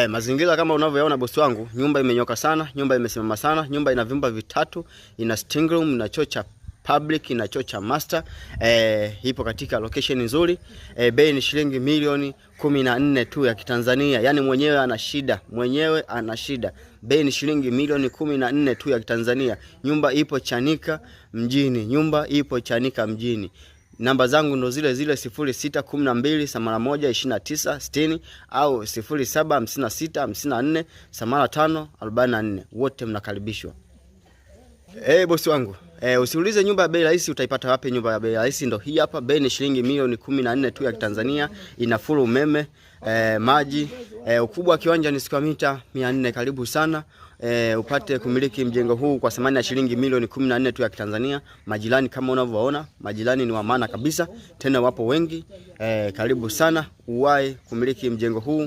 Mazingira kama unavyoona bosi wangu, nyumba imenyoka sana, nyumba imesimama sana, nyumba ina vyumba vitatu, ina sitting room, ina choo cha public, ina choo cha master. Ipo katika location nzuri. Bei ni shilingi milioni 14 tu ya Kitanzania. Yaani mwenyewe ana shida. Bei ni shilingi milioni 14 tu ya Kitanzania. Nyumba ipo Chanika mjini. Namba zangu ndo zile 0612812960 au 0756548544. Wote mnakaribishwa. Bosi wangu, usiulize nyumba ya bei rahisi utaipata wapi. Nyumba ya bei rahisi ndo hii hapa. Bei ni shilingi milioni 14 tu ya Kitanzania. Ina full umeme, maji, ukubwa wa kiwanja ni square mita 400. Karibu sana upate kumiliki mjengo huu kwa thamani ya shilingi milioni 14 tu ya Kitanzania. Majirani kama unavyoona, majirani ni wa maana kabisa, tena wapo wengi. Karibu sana uwahi kumiliki mjengo huu.